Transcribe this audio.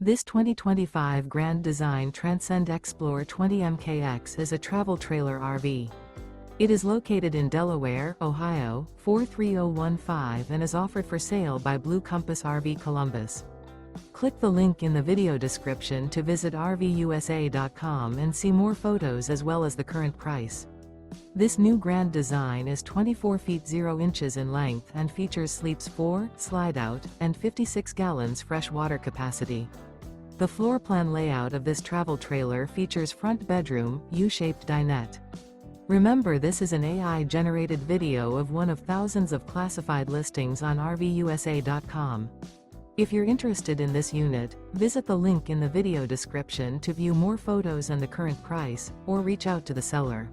This 2025 Grand Design Transcend Xplor 20 MKX is a travel trailer RV. It is located in Delaware, Ohio, 43015 and is offered for sale by Blue Compass RV Columbus. Click the link in the video description to visit RVUSA.com and see more photos as well as the current price. This new Grand Design is 24 feet 0 inches in length and features sleeps 4, Slideout, and 56 gallons fresh water capacity. The floor plan layout of this travel trailer features front bedroom, U-shaped dinette. Remember, this is an AI-generated video of one of thousands of classified listings on RVUSA.com. If you're interested in this unit, visit the link in the video description to view more photos and the current price, or reach out to the seller.